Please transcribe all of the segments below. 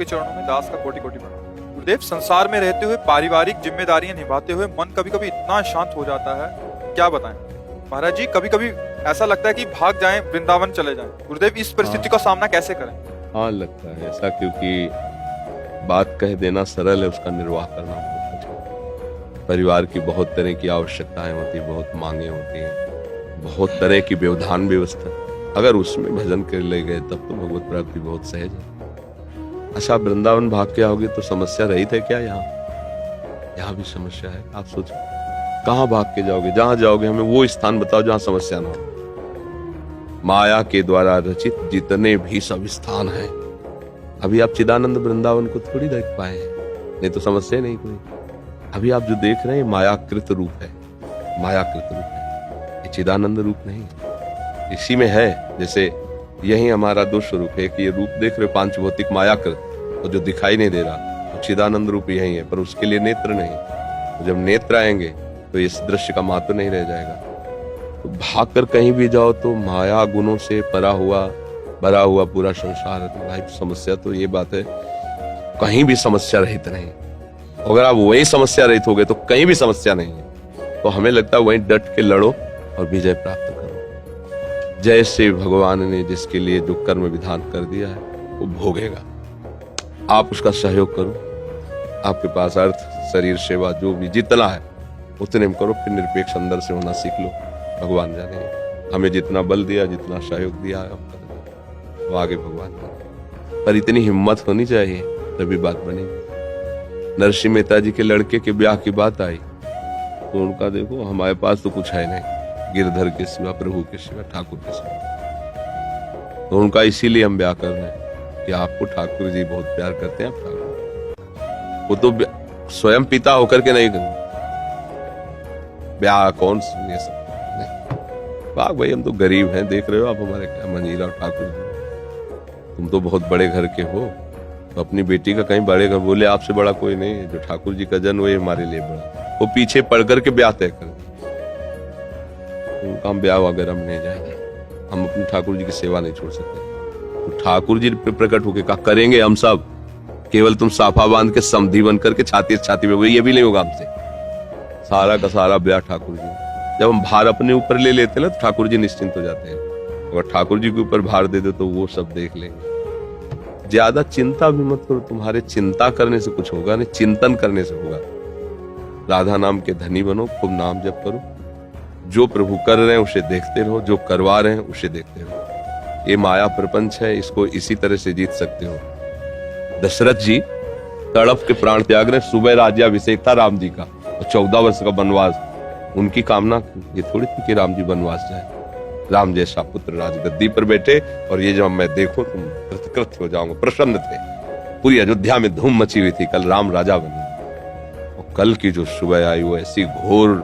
के चरणों में दास का कोटि कोटि प्रणाम। गुरुदेव, संसार में रहते हुए पारिवारिक जिम्मेदारियां निभाते हुए मन कभी कभी इतना शांत हो जाता है, क्या बताएं महाराज जी। कभी कभी ऐसा लगता है कि भाग जाएं, वृंदावन चले जाएं। गुरुदेव, इस परिस्थिति का सामना कैसे करें? हाँ, लगता है ऐसा, क्योंकि बात कह देना सरल है, उसका निर्वाह करना बहुत कठिन है। परिवार की बहुत तरह की आवश्यकताएं होती, बहुत मांगे होती हैं, बहुत तरह की व्यवधान व्यवस्था। अगर उसमें भजन कर ले गए तब तो भगवत प्राप्ति बहुत सहज है। अच्छा, वृंदावन भाग के आओगे तो समस्या रहित है क्या? यहाँ भी समस्या है। आप सोचो, कहाँ भाग के जाओगे? जहां जाओगे हमें वो स्थान बताओ जहां समस्या ना हो। माया के द्वारा रचित जितने भी सब स्थान हैं, अभी आप चिदानंद वृंदावन को थोड़ी देख पाए हैं, नहीं तो समस्या नहीं कोई। अभी आप जो देख रहे हैं मायाकृत रूप है, मायाकृत रूप है, ये चिदानंद रूप नहीं। इसी में है, जैसे यही हमारा दो स्वरूप है कि ये रूप देख रहे पांच भौतिक मायाकृत, और जो दिखाई नहीं दे रहा तो चिदानंद रूप यही है, पर उसके लिए नेत्र नहीं। तो जब नेत्र आएंगे तो इस दृश्य का महत्व नहीं रह जाएगा। तो भागकर कहीं भी जाओ तो माया गुणों से भरा हुआ पूरा संसार है। तो भाई समस्या तो ये बात है, कहीं भी समस्या रहित नहीं। अगर आप वही समस्या रहित हो गए तो कहीं भी समस्या नहीं है। तो हमें लगता है वहीं डट के लड़ो और विजय प्राप्त करो। जैसे भगवान ने जिसके लिए जो कर्म विधान कर दिया है वो भोगेगा, आप उसका सहयोग करो। आपके पास अर्थ, शरीर, सेवा जो भी जितना है उतने में करो, फिर निरपेक्ष अंदर से होना सीख लो। भगवान जाने हमें जितना बल दिया, जितना सहयोग दिया है तो आगे भगवान जाने। पर इतनी हिम्मत होनी चाहिए तभी बात बनेगी। नरसिंह मेहता जी के लड़के के ब्याह की बात आई तो उनका देखो, हमारे पास तो कुछ है नहीं गिरधर के सिवा, प्रभु के सिवा, ठाकुर के सिवा। तो उनका इसीलिए हम ब्याह कर रहे हैं कि आपको ठाकुर जी बहुत प्यार करते हैं। आप ठाकुर, वो तो स्वयं पिता होकर के नहीं करते ब्याह। कौन ये सब नहीं। वाह भाई, हम तो गरीब हैं, देख रहे हो आप हमारे क्या मंजीरा और ठाकुर जी। तुम तो बहुत बड़े घर के हो, तो अपनी बेटी का कहीं बड़े घर, बोले आपसे बड़ा कोई नहीं है, जो ठाकुर जी का जन्म हुए हमारे लिए बड़ा। वो पीछे पड़ करके ब्याह तय कर, उनका हम ब्याह वगैरह में नहीं जाएंगे। हम अपने ठाकुर जी की सेवा नहीं छोड़ सकते। तो ठाकुर जी प्रकट होके कहा करेंगे हम सब, केवल तुम साफा बांध के समधी बन करके छाती छाती में, ये भी नहीं होगा हमसे। सारा का सारा ब्याह ठाकुर जी। जब हम भार अपने ऊपर ले लेते हैं ना तो ठाकुर जी निश्चिंत हो जाते हैं। अगर ठाकुर जी के ऊपर भार दे दो तो वो सब देख लेंगे। ज्यादा चिंता भी मत करो, तुम्हारे चिंता करने से कुछ होगा नहीं, चिंतन करने से होगा। राधा नाम के धनी बनो, खूब नाम जप करो। जो प्रभु कर रहे हैं उसे देखते रहो, जो करवा रहे हैं उसे देखते रहो। ये माया प्रपंच है, इसको इसी तरह से जीत सकते हो। दशरथ जी तड़प के प्राण त्याग रहे, सुबह राज्याभिषेक था राम जी का और 14 वर्ष का वनवास। उनकी कामना ये थोड़ी थी कि राम जी वनवास जाए। राम जैसा पुत्र राजगद्दी पर बैठे और ये जब मैं देखूं तुम कृतकृत हो जाऊंगा। प्रसन्न थे, पूरी अयोध्या में धूम मची हुई थी, कल राम राजा बने। और कल की जो सुबह आई वो ऐसी घोर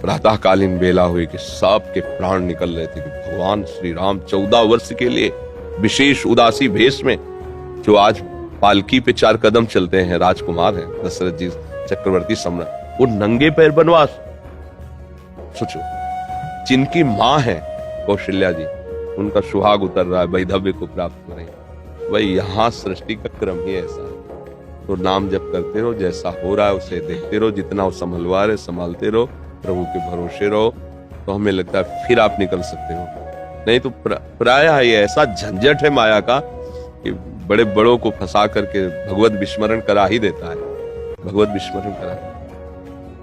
प्रातःकालीन बेला हुई कि सांप के प्राण निकल रहे थे कि भगवान श्री राम 14 वर्ष के लिए विशेष उदासी भेष में, जो आज पालकी पे 4 कदम चलते हैं, राजकुमार हैं दशरथ जी, चक्रवर्ती सम्राट, वो नंगे पैर बनवास। सोचो, जिनकी माँ है कौशल्या जी, उनका सुहाग उतर रहा है, वैधव्य को प्राप्त हो रही है। वही यहाँ सृष्टि का क्रम ही ऐसा है। तो नाम जप करते रहो, जैसा हो रहा है उसे देखते रहो, जितना वो संभलवा रहे संभालते रहो, प्रभु के भरोसे रहो, तो हमें लगता है फिर आप निकल सकते हो। नहीं तो प्रायः ये ऐसा झंझट है माया का कि बड़े बड़ों को फंसा करके भगवत विस्मरण करा ही देता है, भगवत विस्मरण करा।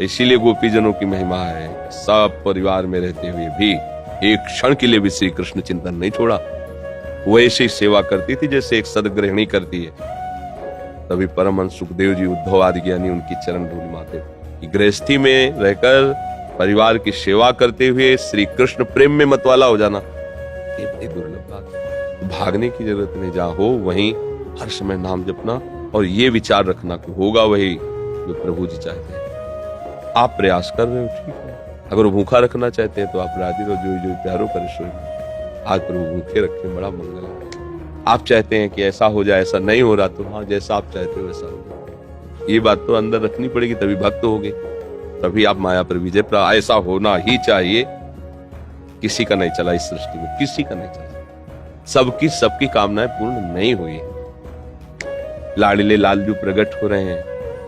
इसीलिए गोपीजनों की महिमा है, सब परिवार में रहते हुए भी एक क्षण के लिए भी श्री कृष्ण चिंतन नहीं छोड़ा। वो ऐसी सेवा करती थी जैसे एक सदगृहिणी करती है। तभी परमहंस सुखदेव जी, उद्धव आदि ज्ञानी उनकी चरण धूल माते। गृहस्थी में रहकर परिवार की सेवा करते हुए श्री कृष्ण प्रेम में मतवाला हो जाना, ये बड़ी दुर्लभ बात है। भागने की जरूरत नहीं, जहां हो वहीं हर समय नाम जपना और ये विचार रखना कि होगा वही जो प्रभु जी चाहते हैं। आप प्रयास कर रहे हो, ठीक है। अगर भूखा रखना चाहते हैं तो आप राजी रहो, जो जो प्यारो कर रसोई। आज प्रभु भूखे रखे, बड़ा मंगल है। आप चाहते हैं कि ऐसा हो जाए, ऐसा नहीं हो रहा तो हाँ, जैसा आप चाहते हो वैसा हो जाए। ये बात तो अंदर रखनी पड़ेगी, तभी भक्त होगे, तभी आप माया पर विजय प्राप्त। ऐसा होना ही चाहिए। किसी का नहीं चला इस सृष्टि में, किसी का नहीं चला। सबकी कामनाएं पूर्ण नहीं हुई है। लाडले लालजू प्रकट हो रहे हैं,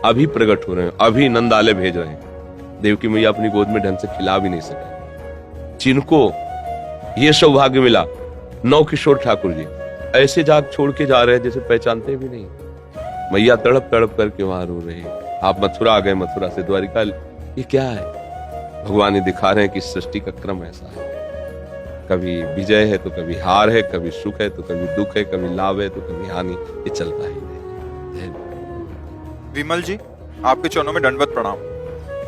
अभी प्रकट हो रहे हैं, अभी नंदाले भेज रहे हैं। देवकी मैया अपनी गोद में ढंग से खिला भी नहीं सके। जिनको ये सौभाग्य मिला, नौ किशोर ठाकुर जी ऐसे जाग छोड़ के जा रहे हैं जैसे पहचानते भी नहीं। मैया तड़प तड़प करके वहां रो रही है। आप मथुरा आ गए, मथुरा से द्वारिका, ये क्या है? भगवान ये दिखा रहे हैं कि सृष्टि का क्रम ऐसा है, कभी विजय है तो कभी हार है, कभी सुख है तो कभी दुख है, कभी लाभ है तो कभी हानि, ये चलता ही है। विमल जी, आपके चरणों में दंडवत प्रणाम।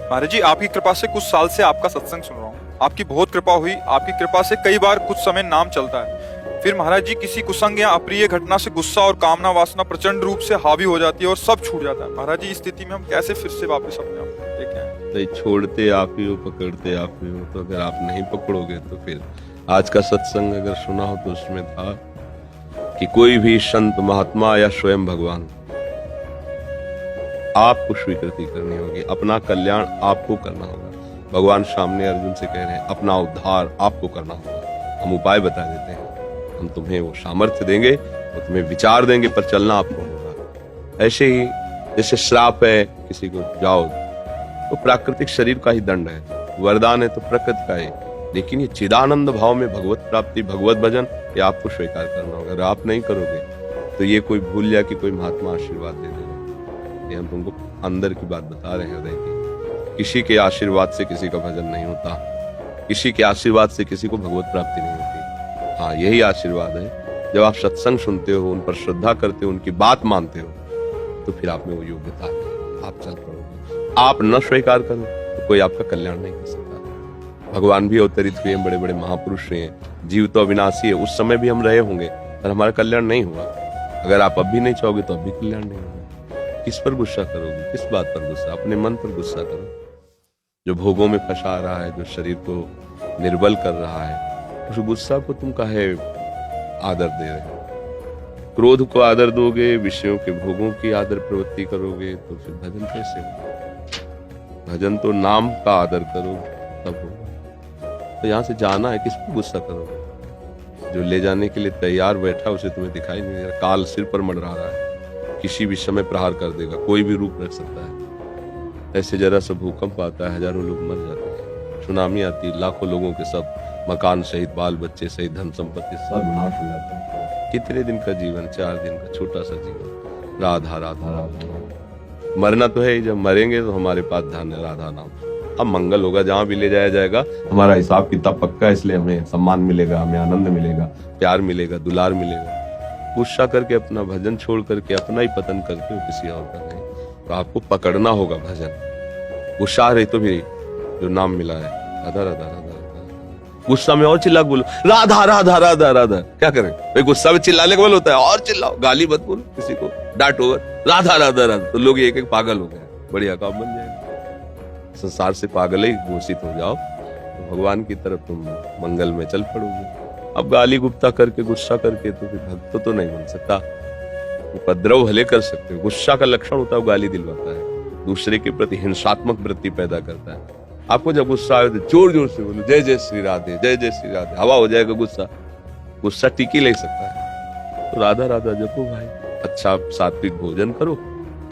महाराज जी, आपकी कृपा से कुछ साल से आपका सत्संग सुन रहा हूँ। आपकी बहुत कृपा हुई, आपकी कृपा से कई बार कुछ समय नाम चलता है, फिर महाराज जी किसी कुसंग या अप्रिय घटना से गुस्सा और कामना वासना प्रचंड रूप से हावी हो जाती है और सब छूट जाता है। महाराज जी, इस स्थिति में हम कैसे फिर से वापस अपने आप लेके आए? तो छोड़ते आप ही हो, पकड़ते आप ही हो। तो अगर आप नहीं पकड़ोगे तो फिर आज का सत्संग अगर सुना हो तो उसमें था कि कोई भी संत महात्मा या स्वयं भगवान, आपको स्वीकृति करनी होगी, अपना कल्याण आपको करना होगा। भगवान सामने अर्जुन से कह रहे हैं अपना उद्धार आपको करना होगा। हम उपाय बता देते हैं, हम तुम्हें वो सामर्थ्य देंगे, वो तुम्हें विचार देंगे, पर चलना आपको होगा। ऐसे ही जैसे श्राप है किसी को जाओ, तो प्राकृतिक शरीर का ही दंड है, वरदान है तो प्रकृति का है, लेकिन ये चिदानंद भाव में भगवत प्राप्ति, भगवत भजन, ये आपको स्वीकार करना होगा। अगर आप नहीं करोगे तो ये कोई भूल जाए कि कोई महात्मा आशीर्वाद दे देगा। ये हम तुमको अंदर की बात बता रहे हैं, हृदय की। किसी के आशीर्वाद से किसी का भजन नहीं होता, किसी के आशीर्वाद से किसी को भगवत प्राप्ति नहीं होती। हाँ, यही आशीर्वाद है, जब आप सत्संग सुनते हो, उन पर श्रद्धा करते हो, उनकी बात मानते हो, तो फिर आप में वो योग्यता है, आप चल पड़ोगे। आप न स्वीकार करो तो कोई आपका कल्याण नहीं कर सकता। भगवान भी अवतरित हुए, बड़े बड़े महापुरुष हुए, जीव तो अविनाशी है, उस समय भी हम रहे होंगे पर हमारा कल्याण नहीं हुआ। अगर आप अब भी नहीं चाहोगे तो अब भी कल्याण नहीं होगा। किस पर गुस्सा करोगे? किस बात पर गुस्सा? अपने मन पर गुस्सा करो, जो भोगों में फंसा रहा है, जो शरीर को निर्बल कर रहा है, उस गुस्सा को तुम काहे आदर दे रहे हो? क्रोध को आदर दोगे, विषयों के भोगों की आदर प्रवृत्ति करोगे, तो फिर भजन कैसे होगा? भजन तो नाम का आदर करो तब होगा। तो यहां से जाना है, किस पर गुस्सा करोगे? जो ले जाने के लिए तैयार बैठा उसे तुम्हें दिखाई नहीं दे रहा, काल सिर पर मंडरा रहा है, किसी भी समय प्रहार कर देगा, कोई भी रूप रख सकता है। ऐसे जरा सा भूकंप आता है, हजारों लोग मर जाते हैं, सुनामी आती है, लाखों लोगों के सब मकान सहित, बाल बच्चे सहित, धन संपत्ति सब नाश हो जाता है। कितने दिन का जीवन? 4 दिन का छोटा सा जीवन। राधा राधा राधा, मरना तो है ही, जब मरेंगे तो हमारे पास धन है, राधा नाम। अब मंगल होगा, जहां भी ले जाया जाएगा हमारा हिसाब किताब पक्का है, इसलिए हमें सम्मान मिलेगा, हमें आनंद मिलेगा, प्यार मिलेगा, दुलार मिलेगा। गुस्सा करके अपना भजन छोड़ करके अपना ही पतन करते हो, किसी और का नहीं। तो आपको पकड़ना होगा भजन। गुस्सा रही तो भी जो नाम मिला है, राधा राधा राधा। गुस्सा में और चिल्ला बोलो राधा राधा राधा राधा, क्या करें भाई? गुस्सा में चिल्लाने का बोल होता है, और चिल्लाओ, गाली मत बोलो, किसी को डांटो, राधा राधा राधा, तो लोग एक एक पागल हो गए, बढ़िया काम बन जाएगा। संसार से पागल ही घोषित हो जाओ, तो भगवान की तरफ तुम मंगल में चल पड़ोगे। अब गाली गुप्ता करके, गुस्सा करके तो फिर भक्त तो नहीं बन सकता। उपद्रव भले कर सकते हो, गुस्सा का लक्षण होता है गाली दिलवाता है, दूसरे के प्रति हिंसात्मक वृत्ति पैदा करता है। आपको जब गुस्सा आए तो जोर जोर से बोलो जय जय श्री राधे, जय जय श्री राधे, हवा हो जाएगा गुस्सा, गुस्सा टिक ही नहीं सकता है। तो राधा राधा जपो भाई, अच्छा सात्विक भोजन करो,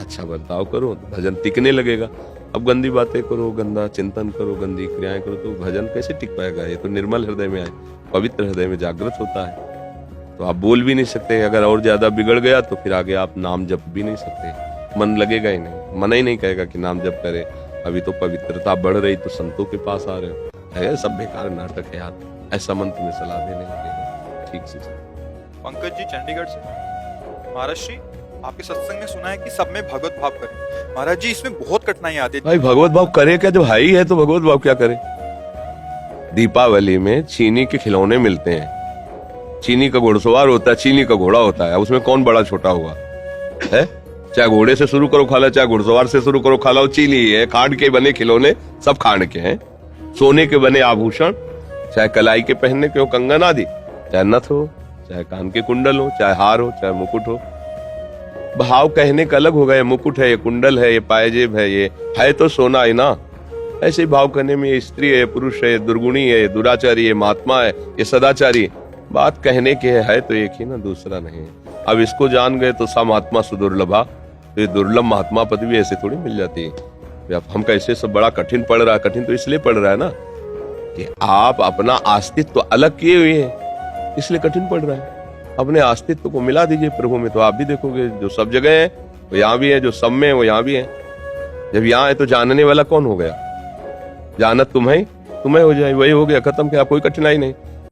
अच्छा बर्ताव करो, तो भजन टिकने लगेगा। अब गंदी बातें करो, गंदा चिंतन करो, गंदी क्रियाएं करो, तो भजन कैसे टिक पाएगा? ये तो निर्मल हृदय में आए, पवित्र हृदय में जागृत होता है। तो आप बोल भी नहीं सकते, अगर और ज्यादा बिगड़ गया तो फिर आगे आप नाम जप भी नहीं सकते, मन लगेगा ही नहीं, मन ही नहीं कहेगा कि नाम जप करे। अभी तो पवित्रता बढ़ रही तो संतों के पास आ रहे हो, है सब बेकार नाटक है यार, ऐसा मन तुम्हें सलाह देने लगेगा। ठीक से पंकज जी चंडीगढ़ से, महाराज जी आपके सत्संग में सुना है कि सब में भगवत भाव करें। महाराज जी इसमें बहुत कठिनाई आती है। भाई भगवत भाव करे क्या? जब हाई है तो भगवत भाव क्या करे? दीपावली में चीनी के खिलौने मिलते हैं, चीनी का घुड़सवार होता है, चीनी का घोड़ा होता है, उसमें कौन बड़ा छोटा हुआ है? चाहे घोड़े से शुरू करो खाला, चाहे घुड़सवार से शुरू करो खाला, चीनी है। खांड के बने खिलौने सब खांड के हैं, सोने के बने आभूषण, चाहे कलाई के पहनने के हो कंगन आदि, चाहे नथ हो, चाहे कान के कुंडल हो, चाहे हार हो, चाहे मुकुट हो। भाव कहने का अलग होगा, ये मुकुट है, ये कुंडल है, ये पायजेब है तो सोना है ना। ऐसे ही भाव करने में ये स्त्री है, पुरुष है, दुर्गुणी है, दुराचारी है, महात्मा है, ये सदाचारी। बात कहने की है तो एक ही ना, दूसरा नहीं है। अब इसको जान गए तो सा महात्मा सुदुर्लभा, तो ये दुर्लभ महात्मा पद भी ऐसे थोड़ी मिल जाती है। अब हम कैसे सब बड़ा कठिन पड़ रहा है, कठिन तो इसलिए पड़ रहा है ना कि आप अपना अस्तित्व तो अलग किए हुए हैं, इसलिए कठिन पड़ रहा है। अपने अस्तित्व को मिला दीजिए प्रभु में, तो आप भी देखोगे जो सब जगह है वो यहाँ भी है, जो सब में है वो यहाँ भी है। जब यहाँ है तो जानने वाला कौन हो गया? जानत तुम्हें हो जाए, वही हो गया, खत्म, क्या कोई कठिनाई नहीं।